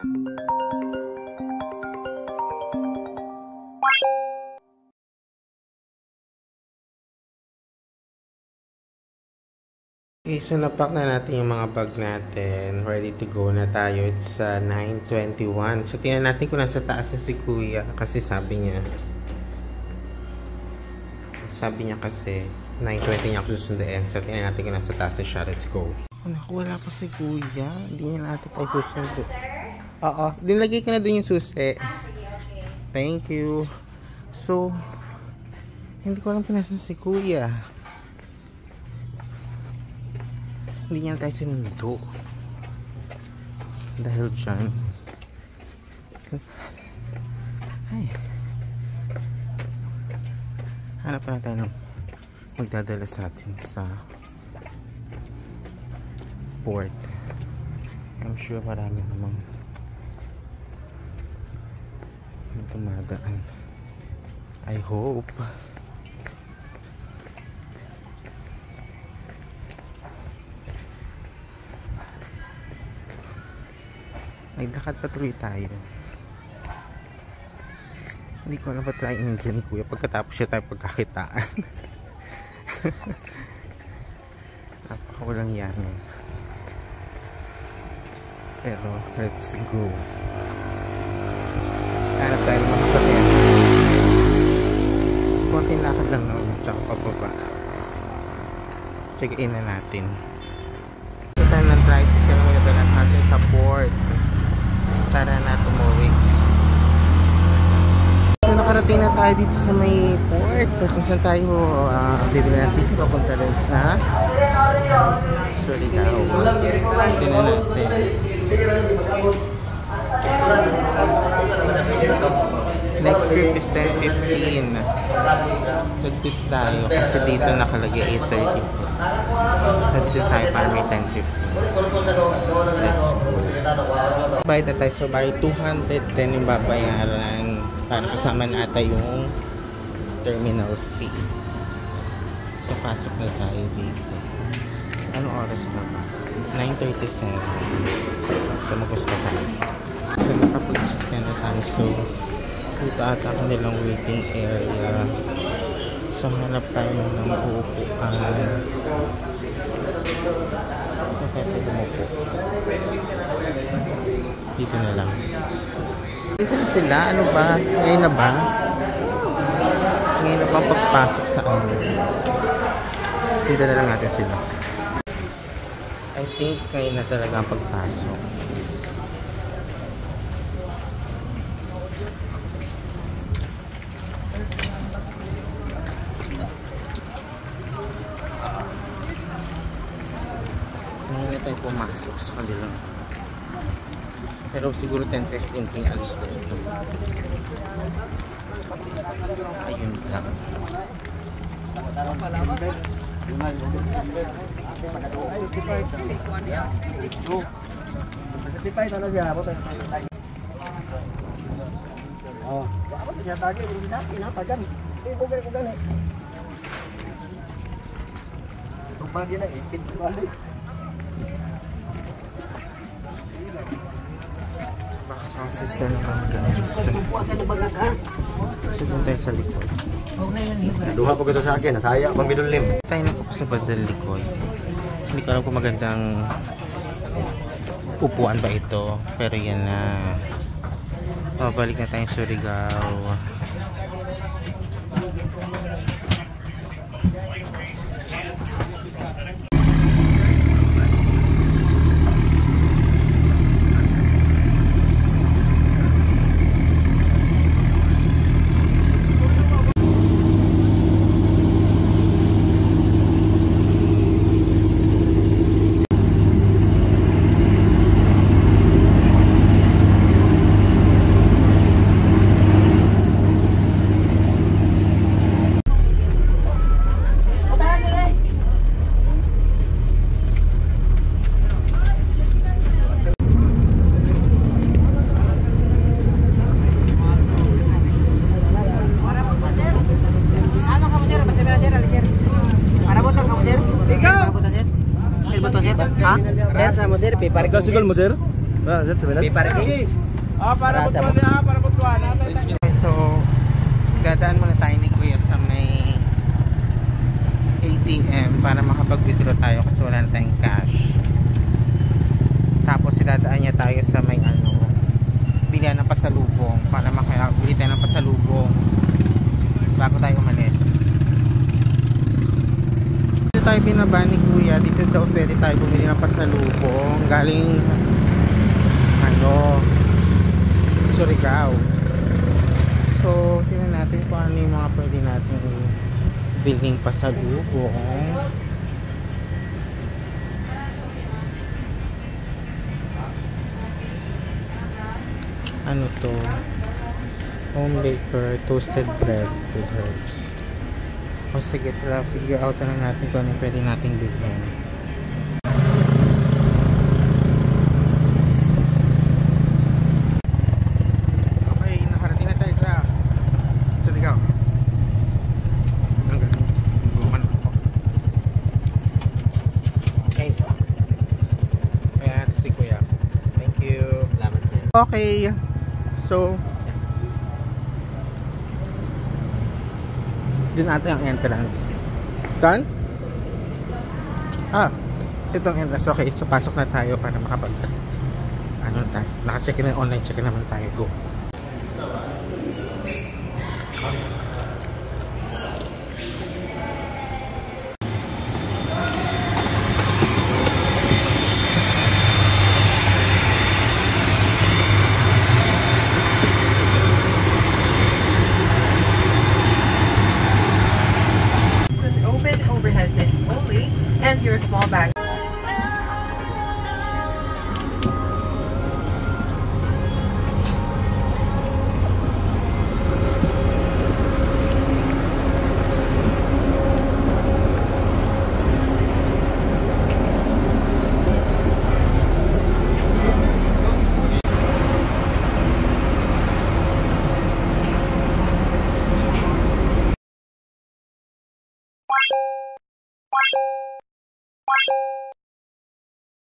Okay, so napack na natin yung mga bag natin. Ready to go na tayo. It's 9:21. So tingnan natin kung nasa taas na si Kuya. Kasi sabi niya kasi 9:20 niya ako susunduin. So tingnan natin kung nasa taas na siya. Let's go. Naku, wala pa si Kuya. Hindi niya natin tayo susundo. Oo, dinlagay ko na din yung susi. Sige, okay. Thank you. So, hindi ko alam kung nasa si Kuya. Hindi niya tayo sinundo dahil dyan ay hanap na tayo ng magdadala sa atin sa port. I'm sure marami namang tumadaan. I hope. Naglakad pa tuloy tayo. Hindi ko alam ba tayo ni Kuya pagkatapos siya tayo pagkakitaan. Napakawalang yan. Pero let's go. Hanap tayo ng mga sakyan. Konting lakad lang naman tsaka pababa. Check in na natin. Kita ng tricycle na magdadala natin sa port. Tara na tumuwi. So nakarating na tayo dito sa may port. Kung saan tayo bibili ng ticket papunta rin sa Surigao. Tingnan natin. Next trip is 10:15. So dito tayo kasi dito nakalagay 8:30. So dito tayo para may 10:15. Let's go. Bayad na tayo. So by 210 yung babayaran para kasama na ata yung terminal fee. So pasok na tayo dito. Anong oras na ba? 9:37. So mag-gusto tayo. So nakapag-gusto na tayo. So dito ata kanilang waiting area. So hanap tayo ng uupuan. So kaya tayo umupo. Dito na lang. Dito na sila. Ano ba? Ngayon na ba? Ngayon na ba pagpasok sa Dito na lang natin sila. I think ngayon na talaga ang pagpasok. Ngayon na tayo pumasok sa kanilang. Pero siguro 10:15 kaya alis na ito. Ayun lang. Box office na naman guys. Sige tayo sa likod. Duha po ito sa akin, nasaya pang bidulim. Tayo na po sa bandang likod. Hindi ko alam kung magandang upuan ba ito. Pero yan na. Balik na tayo sa Surigao. Gasigol mo, sir? Parking. Para butuan. Okay, so dadaan muna tayo ni Kuya sa may ATM para makapag-withdraw tayo kasi wala na tayong cash. Tapos dadaan niya tayo sa may bilihan ng pasalubong para makabili tayo ng pasalubong bago tayo umalis. Dito tayo binaba ni Kuya, dito daw pwede tayo bumili ng pasalubong galing Surigao. So tingnan natin kung ano yung mga pwede natin bilhin pasalubong. Ano to? Home baker, toasted bread with herbs. O sige, figure out na natin kung ano pwede natin bilhin. Okay, nakarating na tayo sa Surigao. Ang galing. Guman ako. Okay. Kaya si Kuya. Thank you. Salamat sir. Okay. So, din natin ang entrance. Done? Itong entrance. Okay, so pasok na tayo para makapag naka-check in, online check in naman tayo. Go.